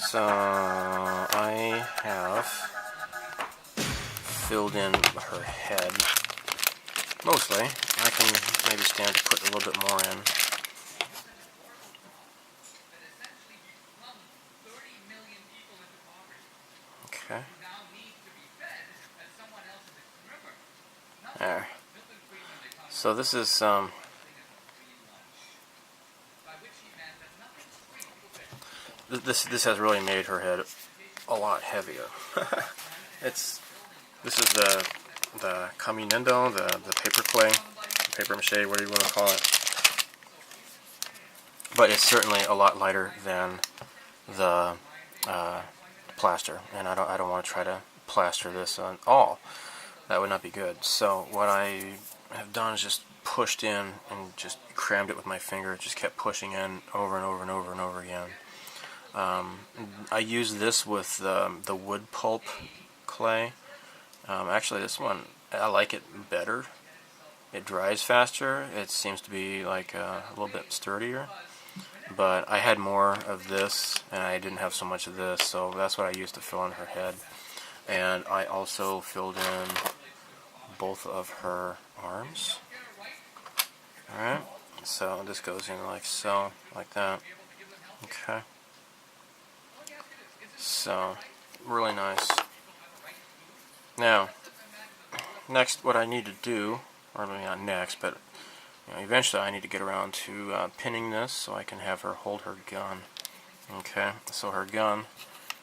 So I have filled in her head mostly. I can maybe stand to put a little bit more in. Okay. There. So this is this has really made her head a lot heavier. This is the caminendo, the paper clay, paper mache, whatever you want to call it. But it's certainly a lot lighter than the plaster, and I don't want to try to plaster this on all. That would not be good. So what I have done is just pushed in and just crammed it with my finger. Just kept pushing in over and over and over and over again. I use this with the wood pulp clay. Actually, this one, I like it better. It dries faster. It seems to be like a little bit sturdier. But I had more of this, and I didn't have so much of this, so that's what I used to fill in her head. And I also filled in both of her arms. Alright, so this goes in like so, like that. Okay. So, really nice. Now, next what I need to do, or maybe not next, but eventually I need to get around to pinning this so I can have her hold her gun. Okay, so her gun,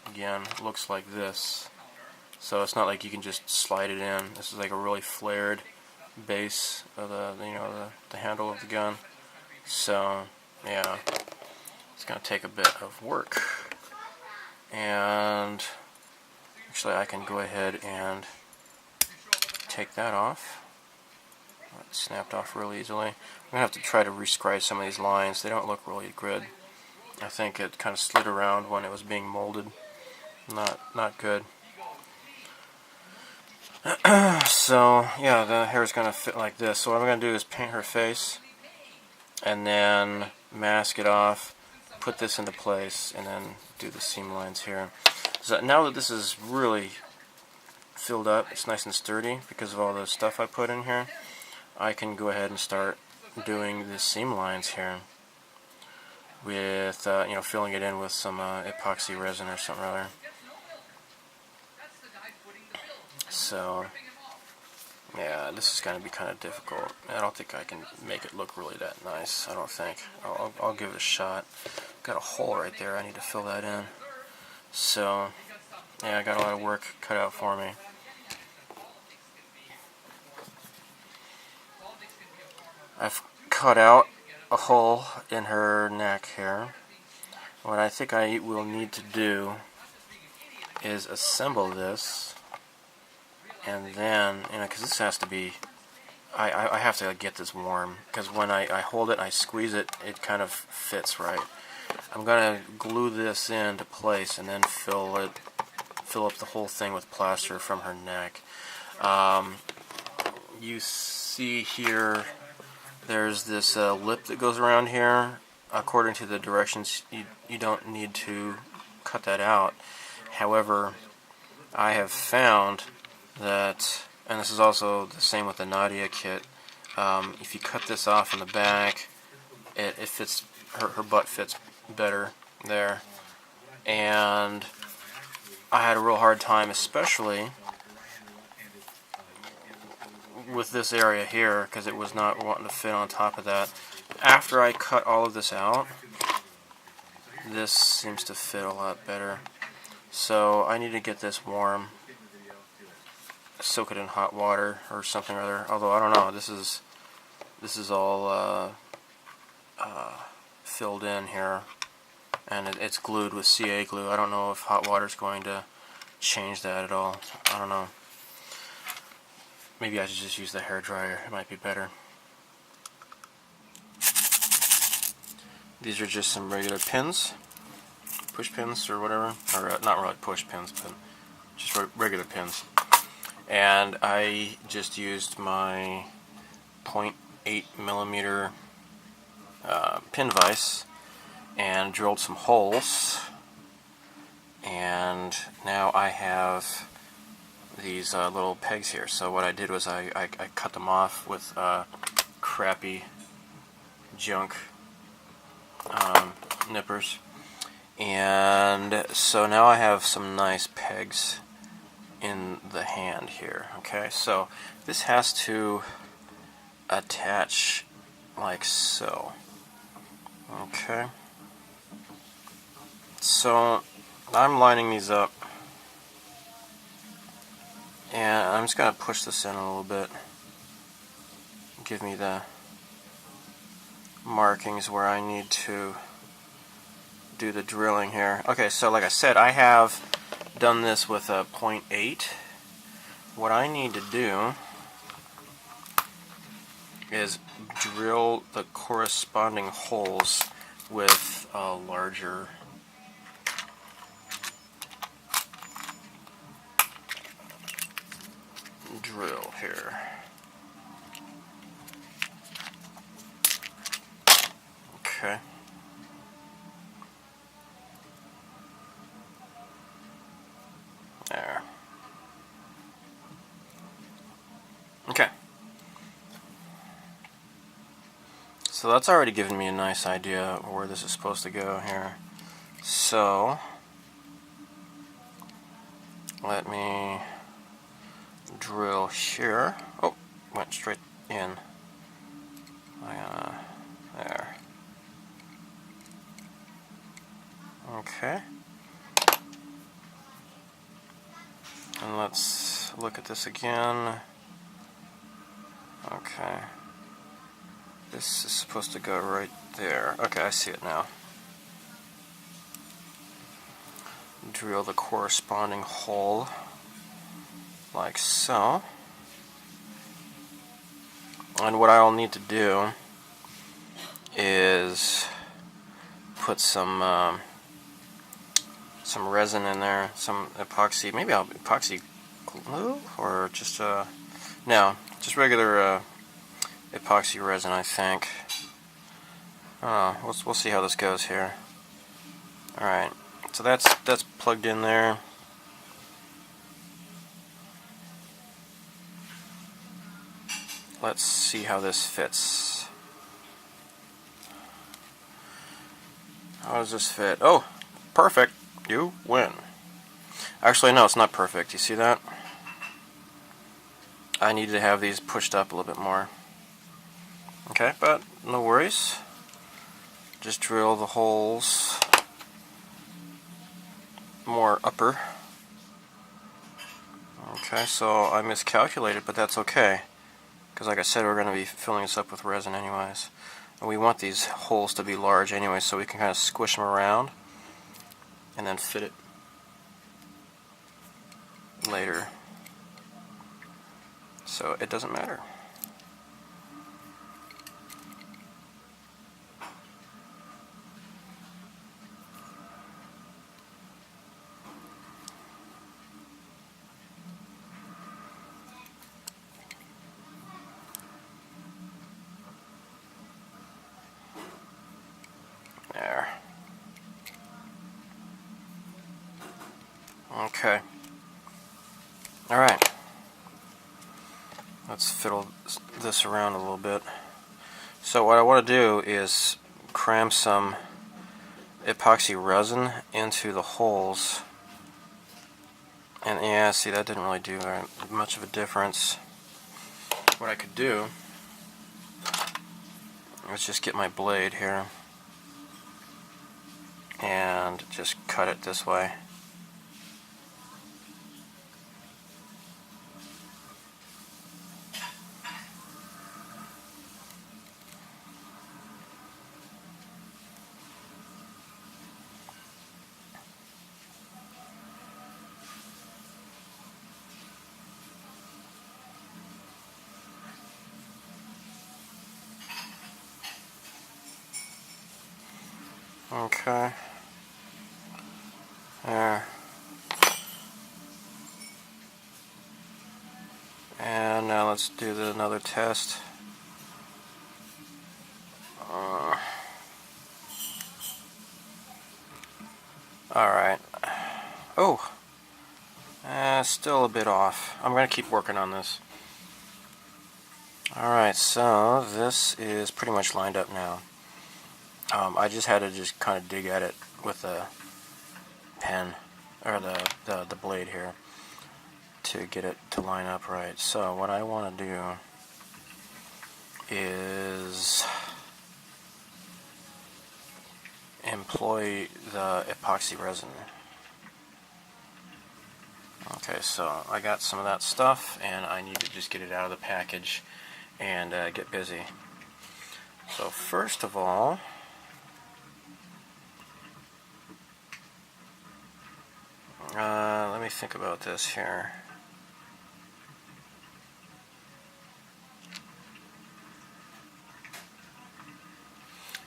again, looks like this. So it's not like you can just slide it in. This is like a really flared base of the handle of the gun. So, yeah, it's going to take a bit of work. And actually I can go ahead and take that off. It snapped off really easily. I'm going to have to try to rescribe some of these lines. They don't look really good. I think it kind of slid around when it was being molded. Not good. So, yeah, the hair is going to fit like this. So what I'm going to do is paint her face and then mask it off, put this into place, and then do the seam lines here. So now that this is really filled up, it's nice and sturdy because of all the stuff I put in here, I can go ahead and start doing the seam lines here with, filling it in with some epoxy resin or something or other. So, yeah, this is going to be kind of difficult. I don't think I can make it look really that nice. I don't think. I'll give it a shot. Got a hole right there. I need to fill that in. So, yeah, I got a lot of work cut out for me. I've cut out a hole in her neck here. What I think I will need to do is assemble this. And then, because this has to be, I have to get this warm, because when I hold it and I squeeze it, it kind of fits right. I'm going to glue this into place and then fill up the whole thing with plaster from her neck. You see here, there's this lip that goes around here. According to the directions, you don't need to cut that out. However, I have found that, and this is also the same with the Nadia kit, if you cut this off in the back, it fits, her butt fits better there. And I had a real hard time, especially with this area here, because it was not wanting to fit on top of that. After I cut all of this out, this seems to fit a lot better. So I need to get this warm. Soak it in hot water or something or other. Although I don't know, this is all filled in here, and it's glued with CA glue. I don't know if hot water is going to change that at all. I don't know. Maybe I should just use the hair dryer. It might be better. These are just some regular pins, push pins or whatever, or not really push pins, but just regular pins. And I just used my 0.8mm pin vise and drilled some holes And now I have these little pegs here. So what I did was I cut them off with crappy junk nippers. And so now I have some nice pegs in the hand here. Okay, so this has to attach like so. Okay, so I'm lining these up, and I'm just going to push this in a little bit, give me the markings where I need to do the drilling here. Okay, so like I said, I have done this with a 0.8. What I need to do is drill the corresponding holes with a larger drill here. Okay. There. Okay. So that's already given me a nice idea of where this is supposed to go here. So let me drill here. Oh, went straight in. There. Okay. And let's look at this again. Okay. This is supposed to go right there. Okay, I see it now. Drill the corresponding hole like so. And what I'll need to do is put some resin in there, some epoxy, maybe epoxy glue, or just no, just regular epoxy resin, I think. We'll see how this goes here. All right, so that's plugged in there. Let's see how this fits. How does this fit? Oh, perfect. You win. Actually, no, it's not perfect. You see that? I need to have these pushed up a little bit more. Okay, but no worries. Just drill the holes more upper. Okay, so I miscalculated, but that's okay. Because like I said, we're going to be filling this up with resin anyways. And we want these holes to be large anyway, so we can kind of squish them around and then fit it later. So it doesn't matter. There. Okay. Alright. Let's fiddle this around a little bit. So what I want to do is cram some epoxy resin into the holes. And yeah, see, that didn't really do very much of a difference. What I could do is just get my blade here and just cut it this way. Okay. There. And now let's do another test. Alright. Oh, still a bit off. I'm going to keep working on this. Alright, so this is pretty much lined up now. I just had to just kind of dig at it with a pen, or the blade here, to get it to line up right. So what I want to do is employ the epoxy resin. Okay, so I got some of that stuff, and I need to just get it out of the package and get busy. So first of all, let me think about this here.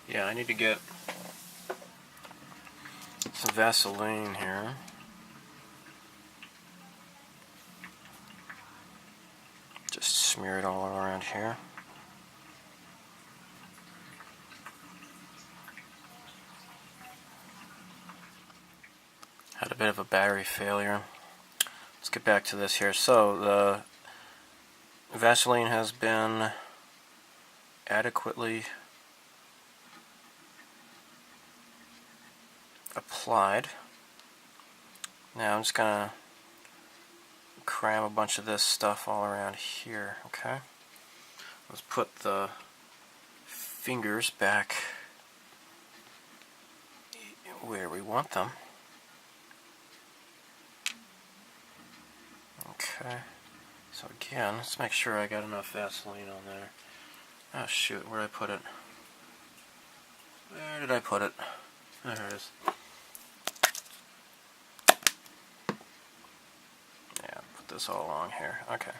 Yeah, I need to get some Vaseline here. Just smear it all around here. Had a bit of a battery failure. Let's get back to this here. So the Vaseline has been adequately applied. Now I'm just gonna cram a bunch of this stuff all around here. Okay, let's put the fingers back where we want them. Okay, so again, let's make sure I got enough Vaseline on there. Oh shoot, where did I put it? Where did I put it? There it is. Yeah, put this all along here. Okay,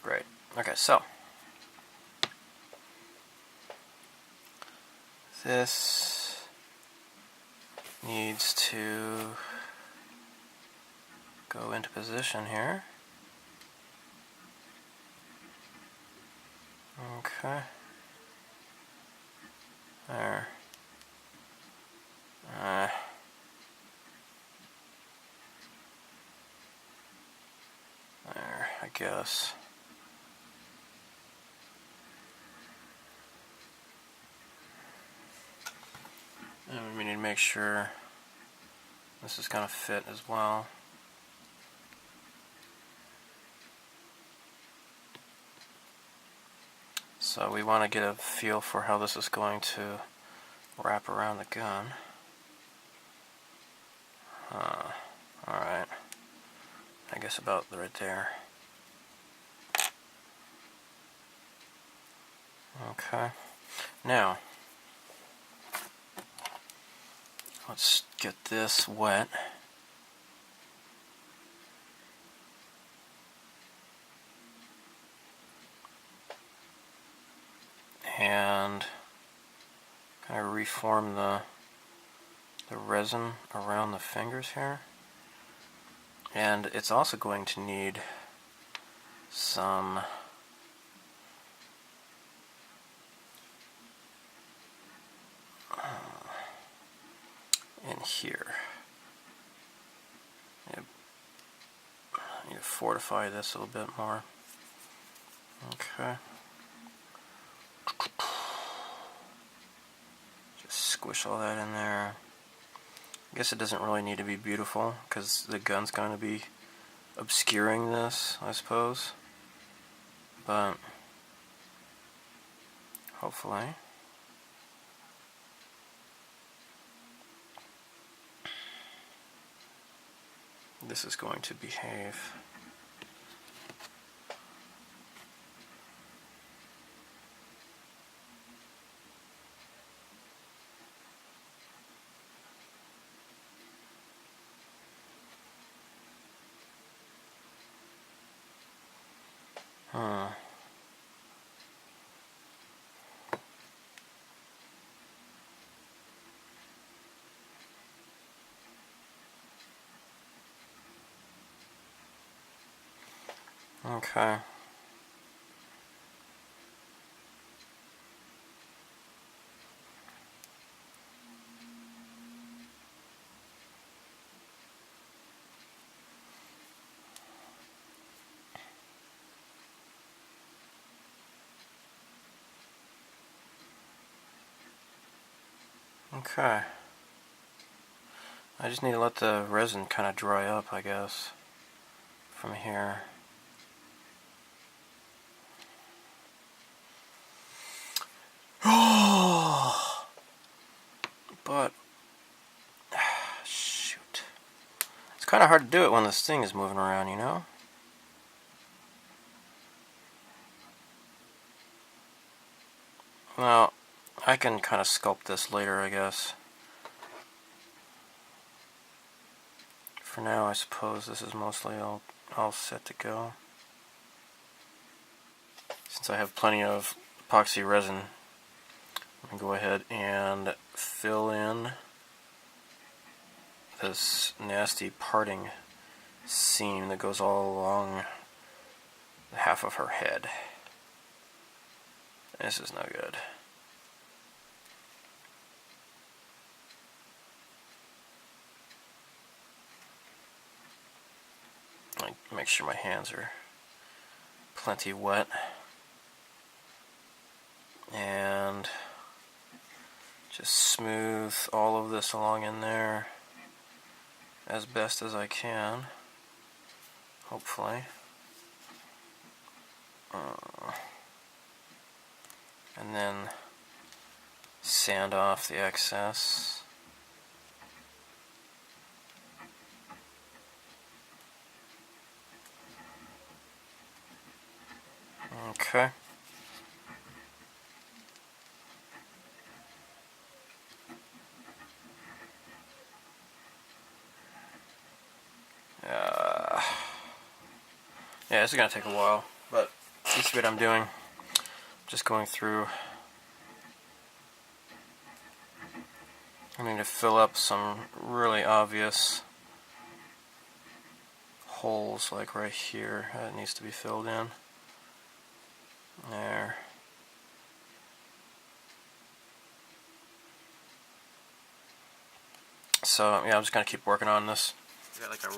great. Okay, so this needs to go into position here. Okay. There. There, I guess. And we need to make sure this is going to fit as well. So we want to get a feel for how this is going to wrap around the gun. Alright. I guess about right there. Okay. Now, let's get this wet. And kind of reform the resin around the fingers here. And it's also going to need some in here. I need to fortify this a little bit more. Okay. Just squish all that in there. I guess it doesn't really need to be beautiful because the gun's going to be obscuring this, I suppose. But hopefully. This is going to behave. Okay. Okay. I just need to let the resin kind of dry up, I guess, from here. But, shoot. It's kind of hard to do it when this thing is moving around, you know? Well, I can kind of sculpt this later, I guess. For now, I suppose this is mostly all set to go. Since I have plenty of epoxy resin, I'm going to go ahead and fill in this nasty parting seam that goes all along the half of her head. This is no good. I make sure my hands are plenty wet. And just smooth all of this along in there as best as I can, hopefully. And then sand off the excess. Okay. Yeah, this is going to take a while, but you see what I'm doing. Just going through. I need to fill up some really obvious holes, like right here. That needs to be filled in. There. So yeah, I'm just gonna keep working on this. I got like a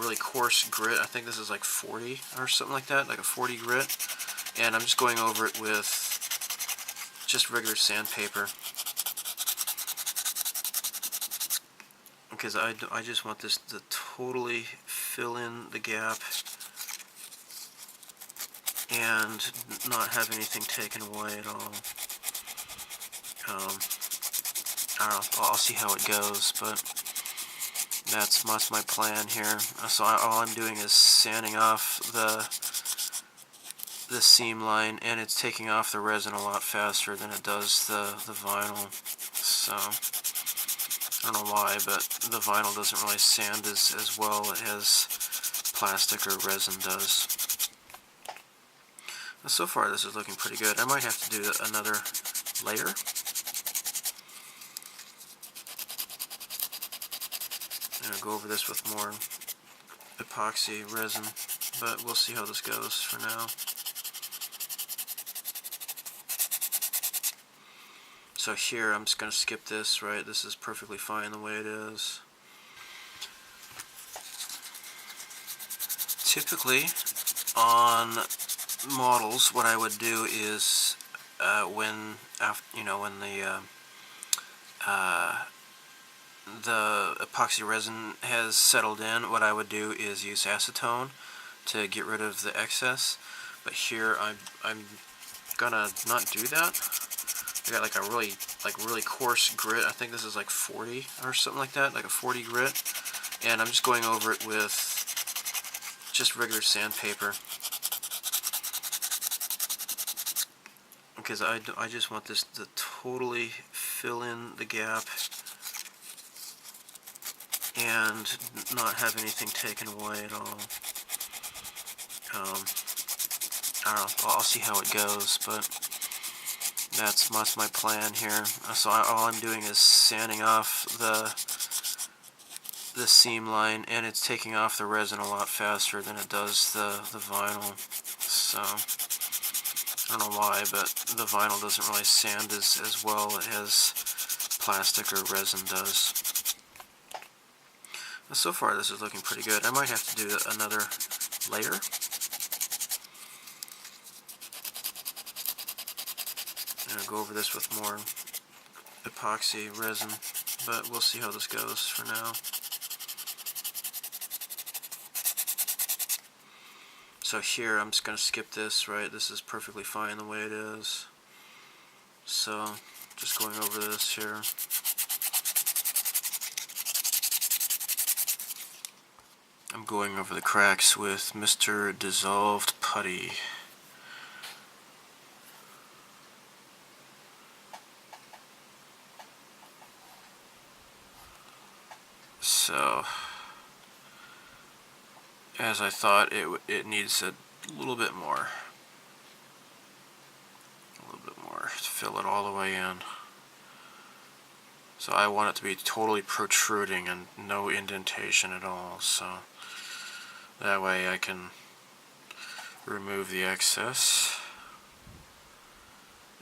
really coarse grit. I think this is like 40 or something like that, like a 40 grit. And I'm just going over it with just regular sandpaper, because I just want this to totally fill in the gap and not have anything taken away at all. I don't know, I'll see how it goes, but that's my plan here. So all I'm doing is sanding off the seam line, and it's taking off the resin a lot faster than it does the vinyl. So I don't know why, but the vinyl doesn't really sand as well as plastic or resin does. So far this is looking pretty good. I might have to do another layer. I'm going to go over this with more epoxy resin, but we'll see how this goes for now. So here I'm just going to skip this, right? This is perfectly fine the way it is. Typically on models, what I would do is when the epoxy resin has settled in, what I would do is use acetone to get rid of the excess. But here I'm gonna not do that. I got like a really coarse grit. I think this is like 40 or something like that, like a 40 grit. And I'm just going over it with just regular sandpaper, because I just want this to totally fill in the gap and not have anything taken away at all. I don't know, I'll see how it goes, but that's my plan here. So all I'm doing is sanding off the seam line, and it's taking off the resin a lot faster than it does the vinyl. So I don't know why, but the vinyl doesn't really sand as well as plastic or resin does. So far this is looking pretty good. I might have to do another layer. I'm going to go over this with more epoxy resin, but we'll see how this goes for now. So here I'm just going to skip this, right? This is perfectly fine the way it is. So just going over this here. I'm going over the cracks with Mr. Dissolved Putty. So, as I thought, it needs a little bit more. A little bit more to fill it all the way in. So I want it to be totally protruding and no indentation at all. So that way I can remove the excess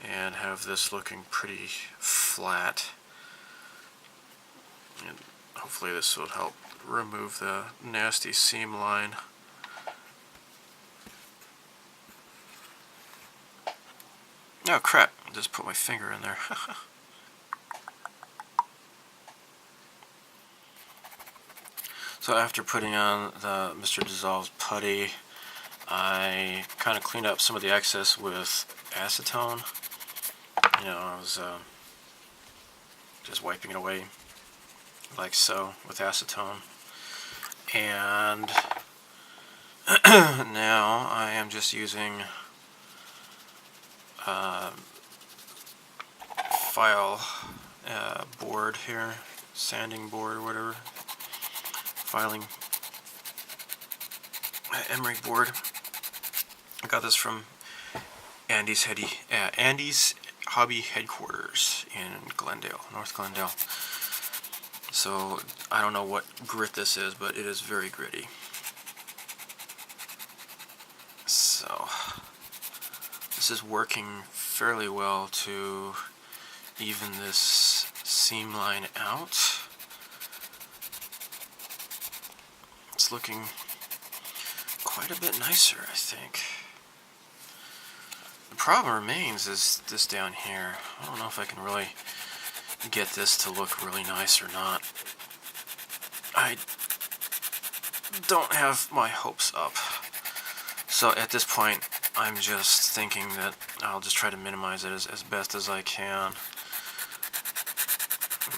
and have this looking pretty flat. And hopefully this will help remove the nasty seam line. Oh crap, I just put my finger in there. So after putting on the Mr. Dissolved Putty, I kind of cleaned up some of the excess with acetone. You know, I was just wiping it away like so with acetone. And now I am just using file board here, sanding board or whatever, filing emery board. I got this from Andy's Hobby Headquarters in Glendale, North Glendale. So I don't know what grit this is, but it is very gritty. So this is working fairly well to even this seam line out. It's looking quite a bit nicer, I think. The problem remains is this down here. I don't know if I can really get this to look really nice or not. I don't have my hopes up. So at this point, I'm just thinking that I'll just try to minimize it as best as I can.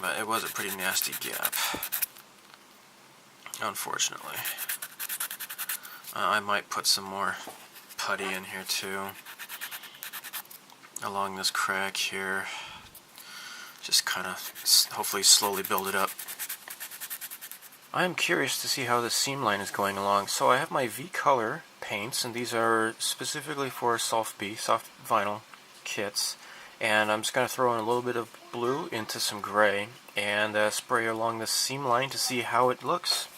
But it was a pretty nasty gap, unfortunately. I might put some more putty in here too, along this crack here. Just kind of hopefully slowly build it up. I am curious to see how this seam line is going along. So I have my V-Color paints, and these are specifically for sofubi, soft vinyl kits. And I'm just going to throw in a little bit of blue into some gray and spray along the seam line to see how it looks.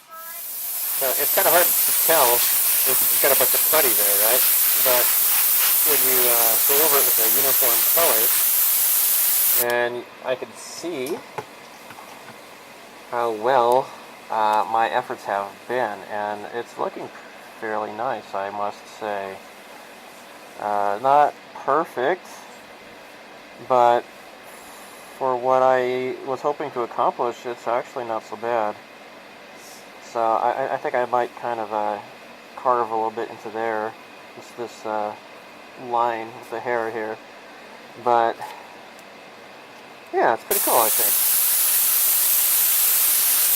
It's kind of hard to tell if you've got a bunch of putty there, right? But when you go over it with a uniform color, and I can see how well my efforts have been, and it's looking fairly nice, I must say. Not perfect, but for what I was hoping to accomplish, it's actually not so bad. So I think I might kind of carve a little bit into there, just this line with the hair here. But yeah, it's pretty cool, I think.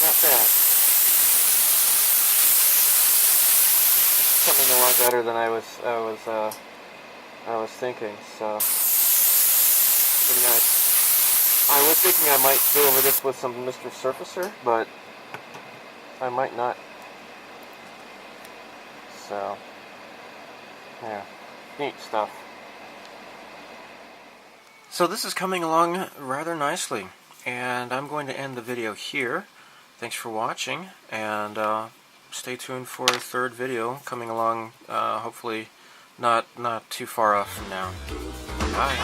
Not bad. It's coming along better than I was thinking, so pretty nice. I was thinking I might go over this with some Mr. Surfacer, but I might not. So yeah, neat stuff. So this is coming along rather nicely, and I'm going to end the video here. Thanks for watching, and stay tuned for a third video coming along, hopefully not too far off from now. Bye.